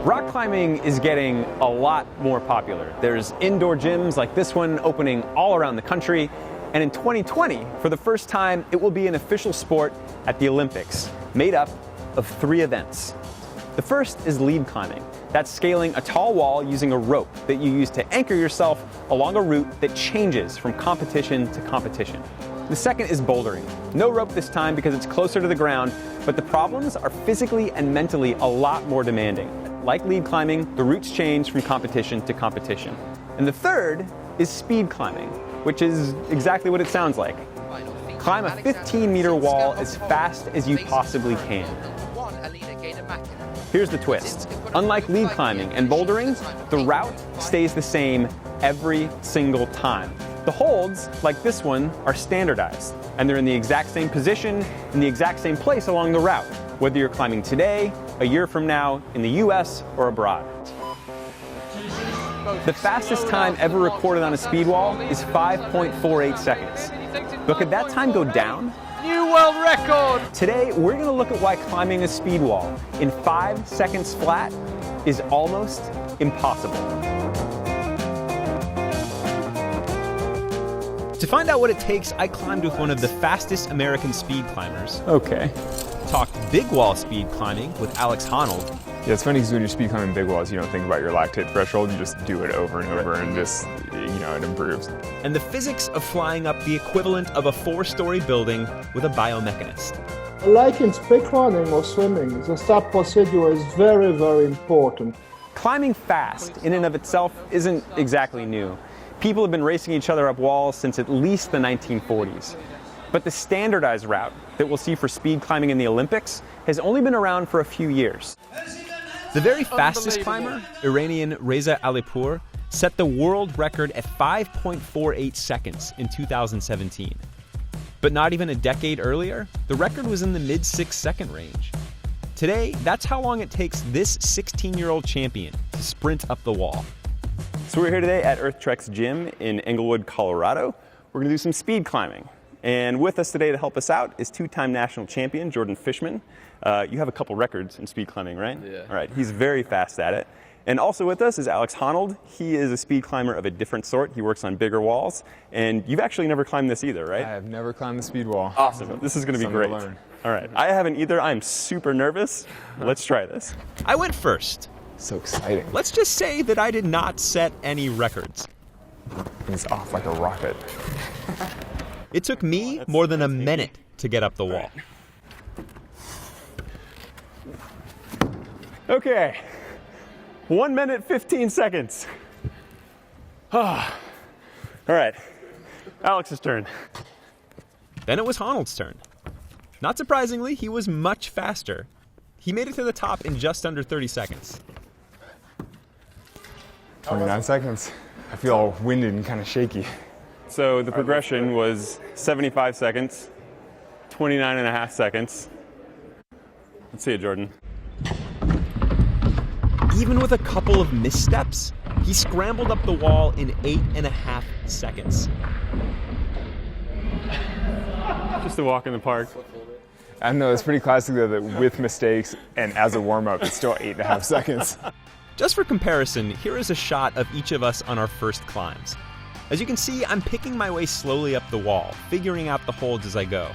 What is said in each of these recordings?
Rock climbing is getting a lot more popular. There's indoor gyms like this one opening all around the country. And in 2020, for the first time, it will be an official sport at the Olympics, made up of 3 events. The first is lead climbing. That's scaling a tall wall using a rope that you use to anchor yourself along a route that changes from competition to competition. The second is bouldering. No rope this time because it's closer to the ground, but the problems are physically and mentally a lot more demanding. Like lead climbing, the routes change from competition to competition. And the third is speed climbing, which is exactly what it sounds like. Climb a 15-meter wall as fast as you possibly can. Here's the twist. Unlike lead climbing and bouldering, the route stays the same every single time. The holds, like this one, are standardized, and they're in the exact same position, in the exact same place along the route, whether you're climbing today, a year from now, in the US or abroad. The fastest time ever recorded on a speed wall is 5.48 seconds. But could that time go down? New world record! Today, we're going to look at why climbing a speed wall in 5 seconds flat is almost impossible. To find out what it takes, I climbed with one of the fastest American speed climbers. Okay. Talked big wall speed climbing with Alex Honnold. Yeah, it's funny because when you're speed climbing big walls, you don't think about your lactate threshold, you just do it over and over and just, it improves. And the physics of flying up the equivalent of a 4-story building with a biomechanist. Like in speed running or swimming, the start procedure is very, very important. Climbing fast in and of itself isn't exactly new. People have been racing each other up walls since at least the 1940s. But the standardized route that we'll see for speed climbing in the Olympics has only been around for a few years. The very fastest climber, Iranian Reza Alipour, set the world record at 5.48 seconds in 2017. But not even a decade earlier, the record was in the mid-6-second range. Today, that's how long it takes this 16-year-old champion to sprint up the wall. So we're here today at EarthTrek's gym in Englewood, Colorado. We're going to do some speed climbing. And with us today to help us out is 2-time national champion Jordan Fishman. You have a couple records in speed climbing, right? Yeah. All right, he's very fast at it. And also with us is Alex Honnold. He is a speed climber of a different sort. He works on bigger walls. And you've actually never climbed this either, right? I have never climbed the speed wall. Awesome. This is going to be great. Learn. All right, I haven't either. I'm super nervous. Let's try this. I went first. So exciting. Let's just say that I did not set any records. It's off like a rocket. It took me more than a minute to get up the wall. Okay, 1 minute, 15 seconds. All right, Alex's turn. Then it was Honnold's turn. Not surprisingly, he was much faster. He made it to the top in just under 30 seconds. 29 seconds. I feel all winded and kind of shaky. So the progression was 75 seconds, 29 and a half seconds. Let's see it, Jordan. Even with a couple of missteps, he scrambled up the wall in 8.5 seconds. Just a walk in the park. I don't know, it's pretty classic though that with mistakes and as a warm-up, it's still 8.5 seconds. Just for comparison, here is a shot of each of us on our first climbs. As you can see, I'm picking my way slowly up the wall, figuring out the holds as I go.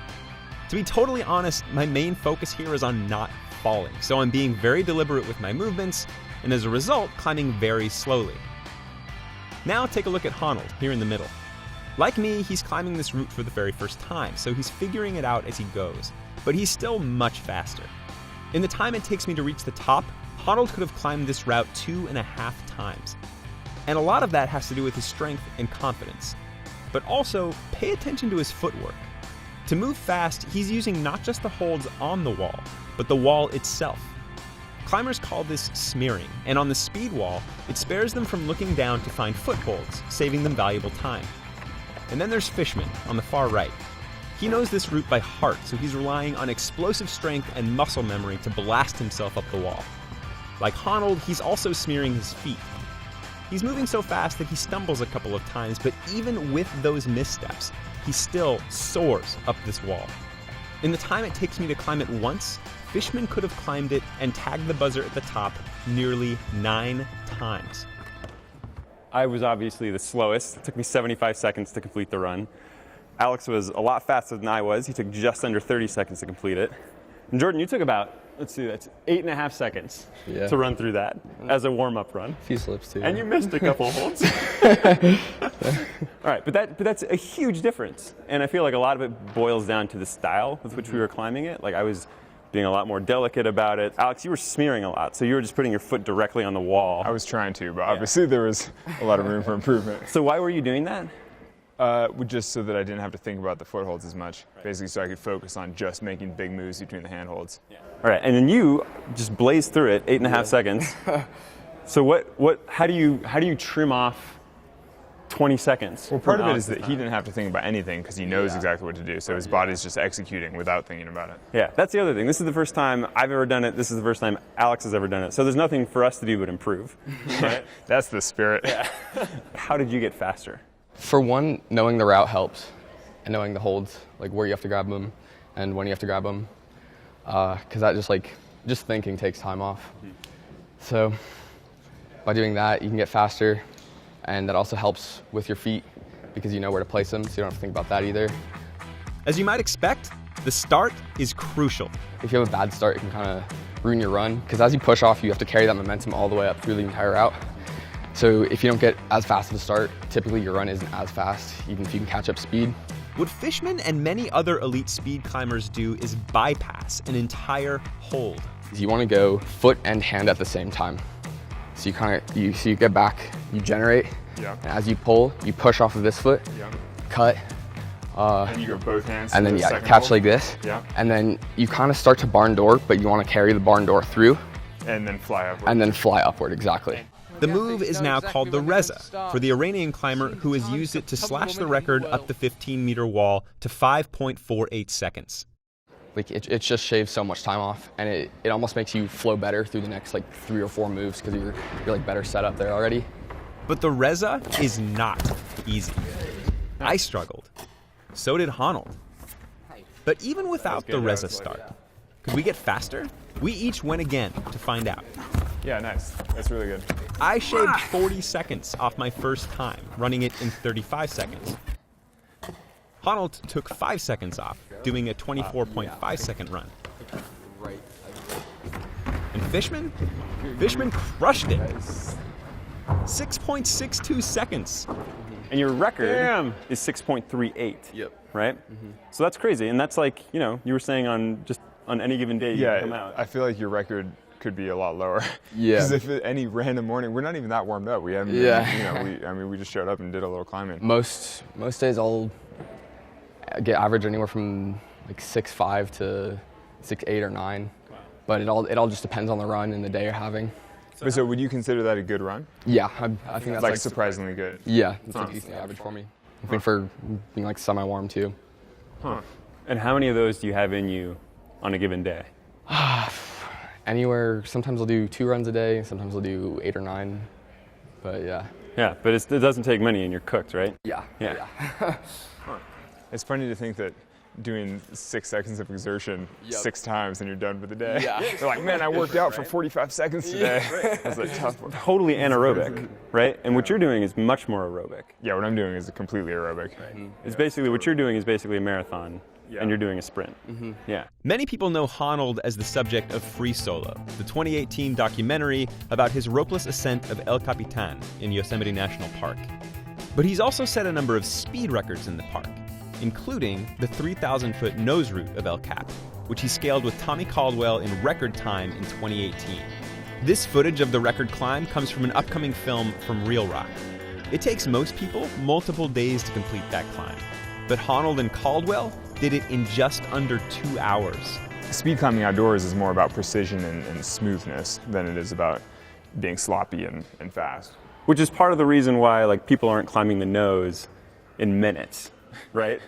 To be totally honest, my main focus here is on not falling, so I'm being very deliberate with my movements, and as a result, climbing very slowly. Now take a look at Honnold, here in the middle. Like me, he's climbing this route for the very first time, so he's figuring it out as he goes, but he's still much faster. In the time it takes me to reach the top, Honnold could have climbed this route 2.5 times. And a lot of that has to do with his strength and confidence. But also, pay attention to his footwork. To move fast, he's using not just the holds on the wall, but the wall itself. Climbers call this smearing, and on the speed wall, it spares them from looking down to find footholds, saving them valuable time. And then there's Fishman, on the far right. He knows this route by heart, so he's relying on explosive strength and muscle memory to blast himself up the wall. Like Honnold, he's also smearing his feet. He's moving so fast that he stumbles a couple of times, but even with those missteps, he still soars up this wall. In the time it takes me to climb it once, Fishman could have climbed it and tagged the buzzer at the top nearly 9 times. I was obviously the slowest. It took me 75 seconds to complete the run. Alex was a lot faster than I was. He took just under 30 seconds to complete it. And Jordan, you took about, let's see, that's 8.5 seconds to run through that as a warm-up run. A few slips too. And you missed a couple holds. All right, but that's a huge difference. And I feel like a lot of it boils down to the style with which we were climbing it. Like I was being a lot more delicate about it. Alex, you were smearing a lot, so you were just putting your foot directly on the wall. I was trying to, but obviously there was a lot of room for improvement. So why were you doing that? Just so that I didn't have to think about the footholds as much. Basically, so I could focus on just making big moves between the handholds. All right, and then you just blazed through it, 8.5 seconds. So how do you trim off 20 seconds? Well, part of it is that he didn't have to think about anything because he knows exactly what to do. So his body's just executing without thinking about it. Yeah, that's the other thing. This is the first time I've ever done it. This is the first time Alex has ever done it. So there's nothing for us to do but improve. Right? That's the spirit. Yeah. How did you get faster? For one, knowing the route helps, and knowing the holds, like where you have to grab them and when you have to grab them, because that just thinking takes time off. So by doing that, you can get faster, and that also helps with your feet because you know where to place them, so you don't have to think about that either. As you might expect, the start is crucial. If you have a bad start, it can kind of ruin your run, because as you push off, you have to carry that momentum all the way up through the entire route. So if you don't get as fast at the start, typically your run isn't as fast, even if you can catch up speed. What Fishman and many other elite speed climbers do is bypass an entire hold. You want to go foot and hand at the same time. So you get back, you generate, and as you pull, you push off of this foot, cut, and you go both hands. And then catch like this. Yeah. And then you kind of start to barn door, but you want to carry the barn door through. And then fly upward. And then fly upward, exactly. The move is now called the reza for the Iranian climber who has used it to slash the record up the 15-meter wall to 5.48 seconds. Like it just shaves so much time off, and it almost makes you flow better through the next 3 or 4 moves because you're like better set up there already. But the reza is not easy. I struggled. So did Honnold. But even without the reza start, could we get faster? We each went again to find out. Yeah, nice. That's really good. I shaved 40 seconds off my first time, running it in 35 seconds. Honnold took 5 seconds off, doing a 24.5 second run. And Fishman crushed it. 6.62 seconds. And your record is 6.38. Yep. Right? So that's crazy. And that's like, you were saying on any given day you come out. I feel like your record could be a lot lower. Yeah. Because if any random morning, we're not even that warmed up. We haven't. We just showed up and did a little climbing. Most days I'll get average anywhere from 6.5 to 6.8 or 9. Wow. But it all just depends on the run and the day you're having. So would you consider that a good run? Yeah, I think that's surprisingly good. Yeah, it's a decent average for me. I mean, for being semi-warm too. Huh. And how many of those do you have in you on a given day? Anywhere. Sometimes I'll do 2 runs a day. Sometimes I'll do 8 or 9. But yeah. Yeah, but it doesn't take many, and you're cooked, right? Yeah. It's funny to think that doing 6 seconds of exertion 6 times and you're done for the day. Yeah. They're like, man, I worked out for 45 seconds today. That's a tough one. Totally anaerobic, right? And what you're doing is much more aerobic. Yeah, what I'm doing is completely aerobic. Right. It's basically, what you're doing is basically a marathon. And you're doing a sprint. Yeah. Many people know Honnold as the subject of Free Solo, the 2018 documentary about his ropeless ascent of El Capitan in Yosemite National Park. But he's also set a number of speed records in the park, including the 3,000-foot nose route of El Cap, which he scaled with Tommy Caldwell in record time in 2018. This footage of the record climb comes from an upcoming film from Reel Rock. It takes most people multiple days to complete that climb, but Honnold and Caldwell did it in just under 2 hours. Speed climbing outdoors is more about precision and smoothness than it is about being sloppy and fast. Which is part of the reason why people aren't climbing the nose in minutes, right?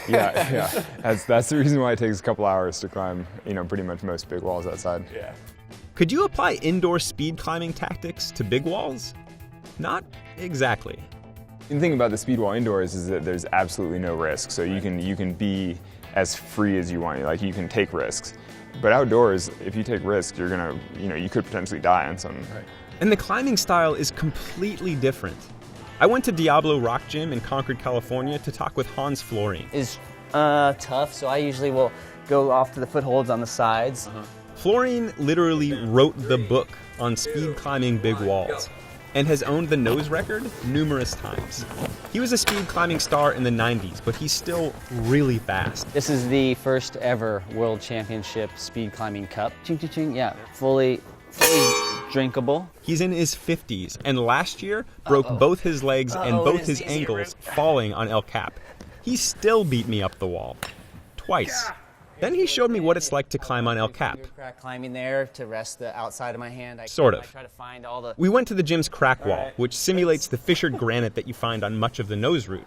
Yeah. That's the reason why it takes a couple hours to climb, pretty much most big walls outside. Yeah. Could you apply indoor speed climbing tactics to big walls? Not exactly. The thing about the speed wall indoors is that there's absolutely no risk. So you can be as free as you want. Like, you can take risks. But outdoors, if you take risks, you're gonna, you could potentially die on some. Right. And the climbing style is completely different. I went to Diablo Rock Gym in Concord, California to talk with Hans Florien. It's tough, so I usually will go off to the footholds on the sides. Florien literally wrote the book on speed climbing big walls and has owned the nose record numerous times. He was a speed climbing star in the 90s, but he's still really fast. This is the first ever World Championship Speed Climbing Cup. Ching, ching, ching. Yeah, fully drinkable. He's in his 50s, and last year broke both his legs and both his ankles falling on El Cap. He still beat me up the wall. Twice. Then he showed me what it's like to climb on El Cap. Crack climbing there to rest the outside of my hand. Sort of. I try to find all the... We went to the gym's crack wall, which simulates the fissured granite that you find on much of the nose route,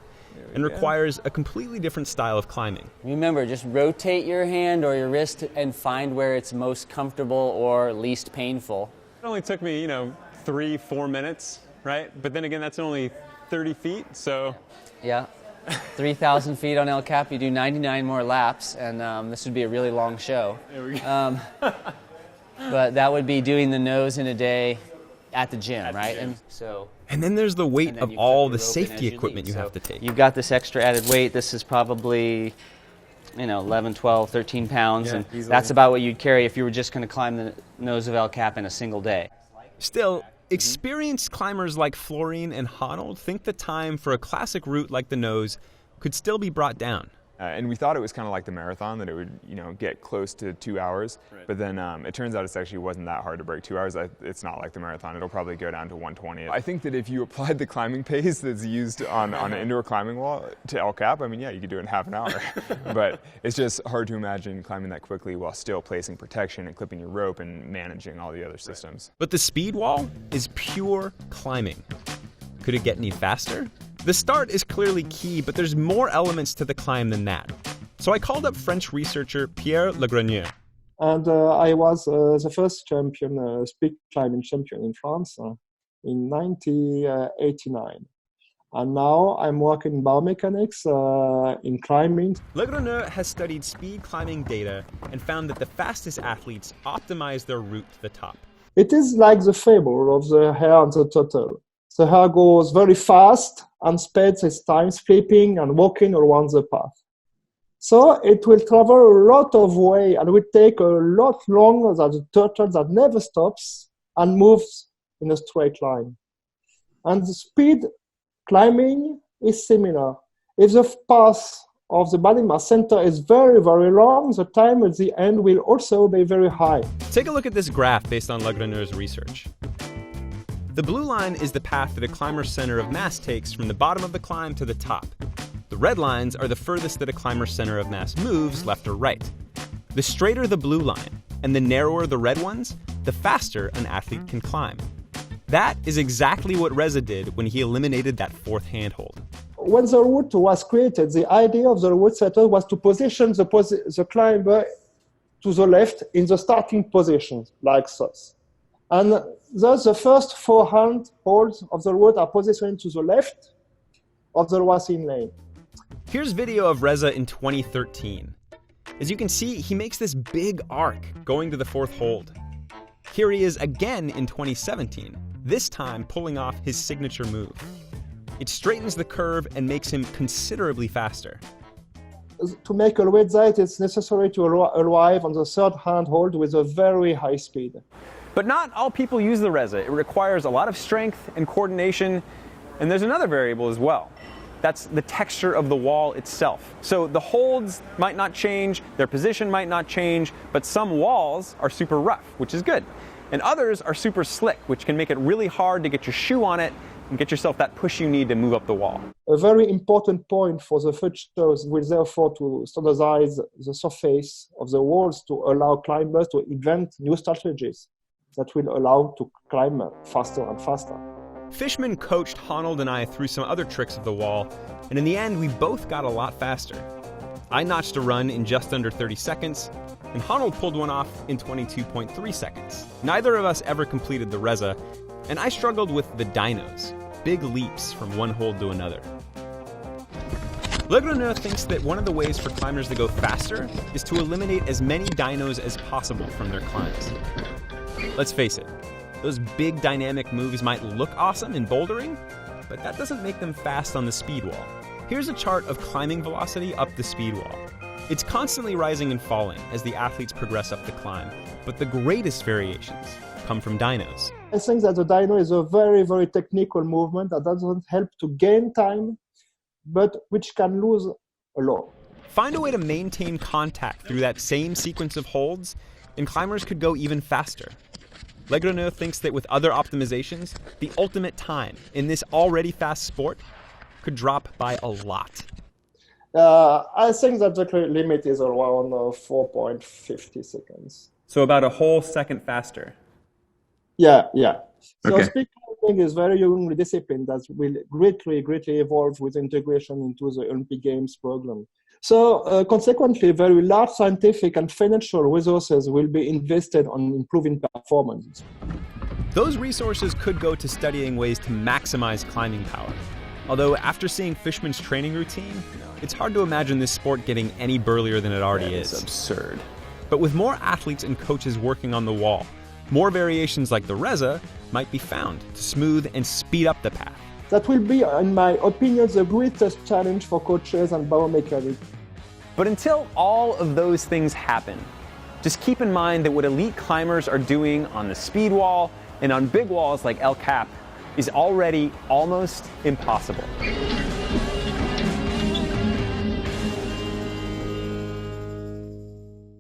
and requires a completely different style of climbing. Remember, just rotate your hand or your wrist and find where it's most comfortable or least painful. It only took me, 3-4 minutes, right? But then again, that's only 30 feet, so... Yeah. 3,000 feet on El Cap, you do 99 more laps, and this would be a really long show. There we go. But that would be doing the nose in a day at the gym, right? And then there's the weight of all the safety equipment you have to take. You've got this extra added weight. This is probably, 11, 12, 13 pounds, and that's about what you'd carry if you were just going to climb the nose of El Cap in a single day. Still, experienced climbers like Florien and Honnold think the time for a classic route like the nose could still be brought down. And we thought it was kind of like the marathon, that it would, get close to 2 hours. Right. But then it turns out it actually wasn't that hard to break 2 hours. It's not like the marathon. It'll probably go down to 1:20. I think that if you applied the climbing pace that's used on an indoor climbing wall to El Cap, you could do it in half an hour. But it's just hard to imagine climbing that quickly while still placing protection and clipping your rope and managing all the other systems. But the speed wall is pure climbing. Could it get any faster? The start is clearly key, but there's more elements to the climb than that. So I called up French researcher Pierre Legrenier. And I was the first champion, speed climbing champion in France in 1989. And now I'm working in biomechanics in climbing. Legrenier has studied speed climbing data and found that the fastest athletes optimize their route to the top. It is like the fable of the hare and the turtle. The hare goes very fast and spends its time sleeping and walking around the path. So it will travel a lot of way and will take a lot longer than the turtle that never stops and moves in a straight line. And the speed climbing is similar. If the path of the body mass center is very, very long, the time at the end will also be very high. Take a look at this graph based on Legrenier's research. The blue line is the path that a climber's center of mass takes from the bottom of the climb to the top. The red lines are the furthest that a climber's center of mass moves, left or right. The straighter the blue line, and the narrower the red ones, the faster an athlete can climb. That is exactly what Reza did when he eliminated that fourth handhold. When the route was created, the idea of the route setter was to position the climber to the left in the starting position, like this. And thus the first 4 handholds of the route are positioned to the left of the racing lane. Here's video of Reza in 2013. As you can see, he makes this big arc going to the fourth hold. Here he is again in 2017, this time pulling off his signature move. It straightens the curve and makes him considerably faster. To make a weight that, it's necessary to arrive on the third handhold with a very high speed. But not all people use the Reza. It requires a lot of strength and coordination, and there's another variable as well. That's the texture of the wall itself. So the holds might not change, their position might not change, but some walls are super rough, which is good. And others are super slick, which can make it really hard to get your shoe on it and get yourself that push you need to move up the wall. A very important point for the future will therefore to standardize the surface of the walls to allow climbers to invent new strategies that will allow to climb faster and faster. Fishman coached Honnold and I through some other tricks of the wall, and in the end, we both got a lot faster. I notched a run in just under 30 seconds, and Honnold pulled one off in 22.3 seconds. Neither of us ever completed the Reza, and I struggled with the dynos, big leaps from one hold to another. Legreneur thinks that one of the ways for climbers to go faster is to eliminate as many dynos as possible from their climbs. Let's face it, those big dynamic moves might look awesome in bouldering, but that doesn't make them fast on the speed wall. Here's a chart of climbing velocity up the speed wall. It's constantly rising and falling as the athletes progress up the climb, but the greatest variations come from dynos. I think that the dyno is a very, very technical movement that doesn't help to gain time, but which can lose a lot. Find a way to maintain contact through that same sequence of holds, and climbers could go even faster. Legreneur thinks that with other optimizations, the ultimate time in this already fast sport could drop by a lot. I think that the limit is around 4.50 seconds. So about a whole second faster. Yeah. So Okay. speed climbing is very young discipline that will greatly evolve with integration into the Olympic Games program. So consequently, very large scientific and financial resources will be invested on improving performance. Those resources could go to studying ways to maximize climbing power. Although after seeing Fishman's training routine, it's hard to imagine this sport getting any burlier than it already is. It's absurd. But with more athletes and coaches working on the wall, more variations like the Reza might be found to smooth and speed up the path. That will be, in my opinion, the greatest challenge for coaches and biomechanics. But until all of those things happen, just keep in mind that what elite climbers are doing on the speed wall and on big walls like El Cap is already almost impossible.